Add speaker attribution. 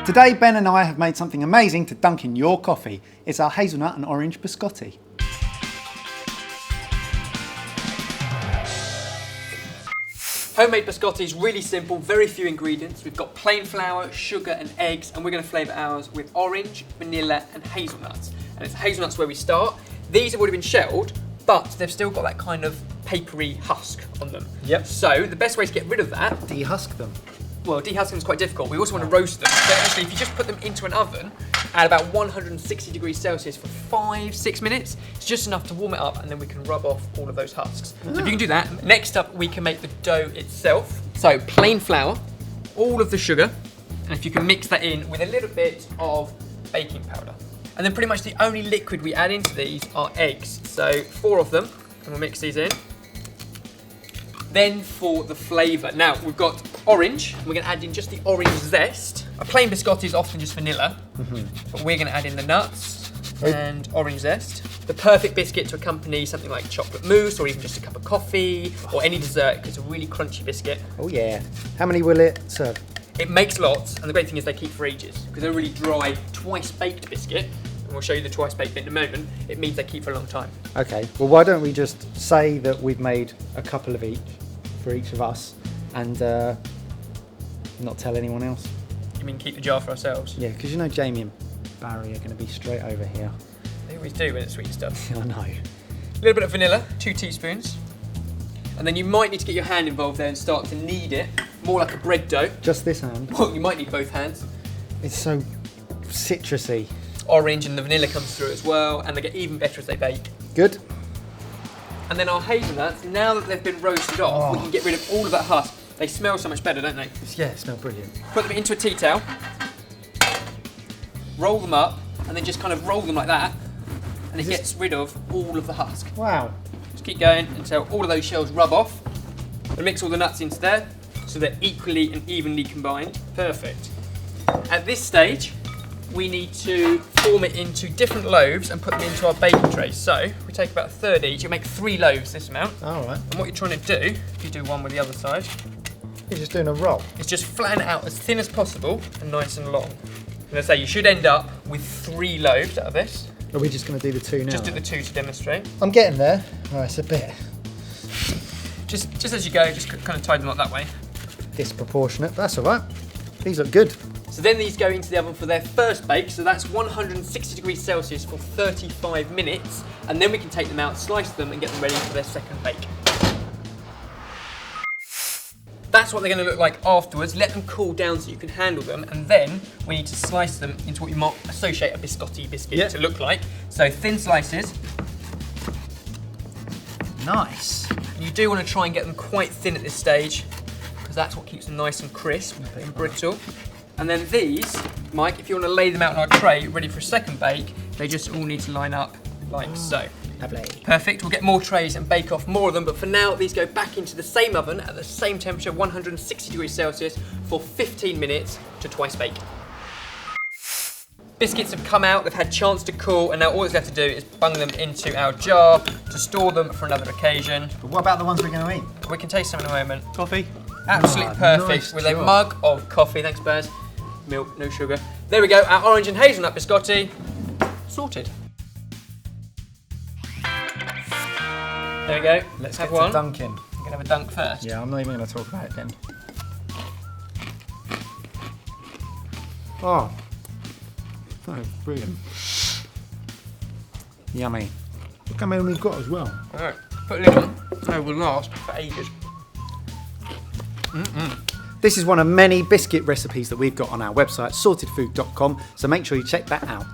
Speaker 1: Today, Ben and I have made something amazing to dunk in your coffee. It's our hazelnut and orange biscotti.
Speaker 2: Homemade biscotti is really simple, very few ingredients. We've got plain flour, sugar and eggs, and we're going to flavour ours with orange, vanilla and hazelnuts. And it's hazelnuts where we start. These have already been shelled, but they've still got that kind of papery husk on them.
Speaker 1: Yep.
Speaker 2: So the best way to get rid of that...
Speaker 1: Dehusk them.
Speaker 2: Well, dehusking is quite difficult. We also want to roast them. So actually, if you just put them into an oven at about 160 degrees Celsius for 5-6 minutes, it's just enough to warm it up, and then we can rub off all of those husks. So if you can do that, next up we can make the dough itself. So plain flour, all of the sugar, and if you can mix that in with a little bit of baking powder. And then pretty much the only liquid we add into these are eggs. So 4 of them, and we'll mix these in. Then for the flavour. Now we've got orange. We're going to add in just the orange zest. A plain biscotti is often just vanilla, but we're going to add in the nuts and orange zest. The perfect biscuit to accompany something like chocolate mousse or even just a cup of coffee or any dessert. It's a really crunchy biscuit.
Speaker 1: Oh yeah. How many will it serve?
Speaker 2: It makes lots, and the great thing is they keep for ages because they're a really dry, twice-baked biscuit. And we'll show you the twice-baked bit in a moment. It means they keep for a long time.
Speaker 1: Okay, well why don't we just say that we've made a couple of each for each of us and not tell anyone else.
Speaker 2: You mean keep the jar for ourselves?
Speaker 1: Yeah, because you know Jamie and Barry are going to be straight over here.
Speaker 2: They always do when it's sweet stuff.
Speaker 1: I know.
Speaker 2: A little bit of vanilla, 2 teaspoons. And then you might need to get your hand involved there and start to knead it, more like a bread dough.
Speaker 1: Just this hand?
Speaker 2: Well, you might need both hands.
Speaker 1: It's so citrusy.
Speaker 2: Orange and the vanilla comes through as well, and they get even better as they bake.
Speaker 1: Good.
Speaker 2: And then our hazelnuts, now that they've been roasted off, we can get rid of all of that husk. They smell so much better, don't they?
Speaker 1: Yeah, it smells brilliant.
Speaker 2: Put them into a tea towel, roll them up, and then just kind of roll them like that, and it gets rid of all of the husk.
Speaker 1: Wow.
Speaker 2: Just keep going until all of those shells rub off. And mix all the nuts into there, so they're equally and evenly combined. Perfect. At this stage, we need to form it into different loaves and put them into our baking trays. So we take about a third each. You make 3 loaves this amount.
Speaker 1: All right.
Speaker 2: And what you're trying to do, if you do one with the other side,
Speaker 1: You're just doing a roll.
Speaker 2: is just flatten it out as thin as possible and nice and long. And I say you should end up with 3 loaves out of this.
Speaker 1: Are we just going to do the 2 now?
Speaker 2: Just do the 2 to demonstrate.
Speaker 1: I'm getting there. Oh, it's a bit
Speaker 2: Just as you go, just kind of tie them up that way.
Speaker 1: disproportionate, but that's all right. These look good.
Speaker 2: So then these go into the oven for their first bake, so that's 160 degrees Celsius for 35 minutes, and then we can take them out, slice them, and get them ready for their second bake. That's what they're going to look like afterwards. Let them cool down so you can handle them, and then we need to slice them into what you might associate a biscotti biscuit to look like. So thin slices. Nice. And you do want to try and get them quite thin at this stage, because that's what keeps them nice and crisp and brittle. And then these, Mike, if you want to lay them out on our tray, ready for a second bake, they just all need to line up like so.
Speaker 1: Lovely.
Speaker 2: Perfect, we'll get more trays and bake off more of them, but for now, these go back into the same oven at the same temperature, 160 degrees Celsius, for 15 minutes to twice bake. Biscuits have come out, they've had chance to cool, and now all that's left to do is bung them into our jar to store them for another occasion.
Speaker 1: But what about the ones we're going to eat?
Speaker 2: We can taste them in a moment.
Speaker 1: Coffee?
Speaker 2: Absolutely perfect,
Speaker 1: nice
Speaker 2: with a
Speaker 1: job.
Speaker 2: mug of coffee, thanks Baz. Milk, no sugar. There we go, our orange and hazelnut biscotti, sorted. There we go, let's have one.
Speaker 1: Dunking.
Speaker 2: We're gonna have a dunk first.
Speaker 1: Yeah, I'm not even going to talk about it then. Oh. That is brilliant. Yummy. Look how many we've got as well.
Speaker 2: Alright, put a lid on. It will last for ages.
Speaker 1: This is one of many biscuit recipes that we've got on our website, sortedfood.com, so make sure you check that out.